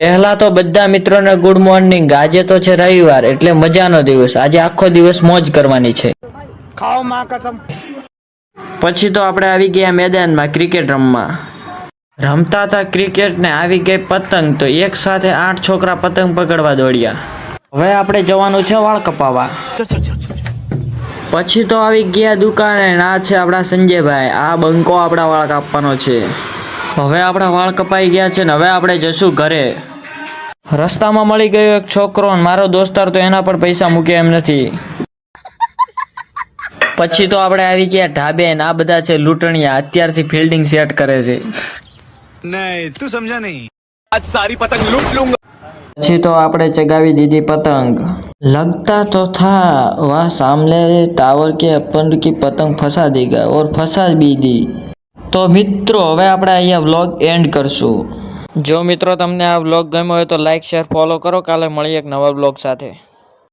પહેલા તો બધા મિત્રોને ગુડ મોર્નિંગ। આજે તો છે રવિવાર એટલે મજાનો દિવસ। આજે આખો દિવસ મોજ કરવાની છે। ખાઓ માં કસમ। પછી તો આપણે આવી ગયા મેદાનમાં ક્રિકેટ રમવા। રમતા હતા ક્રિકેટ ને આવી ગઈ પતંગ, તો એક સાથે 8 છોકરા પતંગ પકડવા દોડ્યા। હવે આપણે જવાનું છે વાળ કપાવવા। પછી તો આવી ગયા દુકાને, આ છે આપણા સંજયભાઈ। આ બંકો આપણા વાળ કાપવાનો છે। હવે આપણા વાળ કપાઈ ગયા છે ને હવે આપણે જશું ઘરે। રસ્તામાં મળી ગયો એક છોકરો, મારો દોસ્તાર તો એના પર પૈસા મૂકે એમ નથી। પછી તો આપણે આવી ગયા ઢાબે, આ બધા છે લૂંટણિયા, અત્યારથી ફિલ્ડિંગ સેટ કરે છે। નહીં તું સમજા નહીં, આજ સારી પતંગ લૂંટ લૂંગા। પછી તો આપણે ચગાવી દીધી પતંગ। लगता तो था वह सामने टावर के अपन की पतंग फंसा देगा और फंसा भी दी। તો મિત્રો હવે આપણે અહીંયા વ્લોગ એન્ડ કરશું। જો મિત્રો તમને આ વ્લોગ ગમ્યો હોય તો લાઈક શેર ફોલો કરો। કાલે મળીએ એક નવા વ્લોગ સાથે।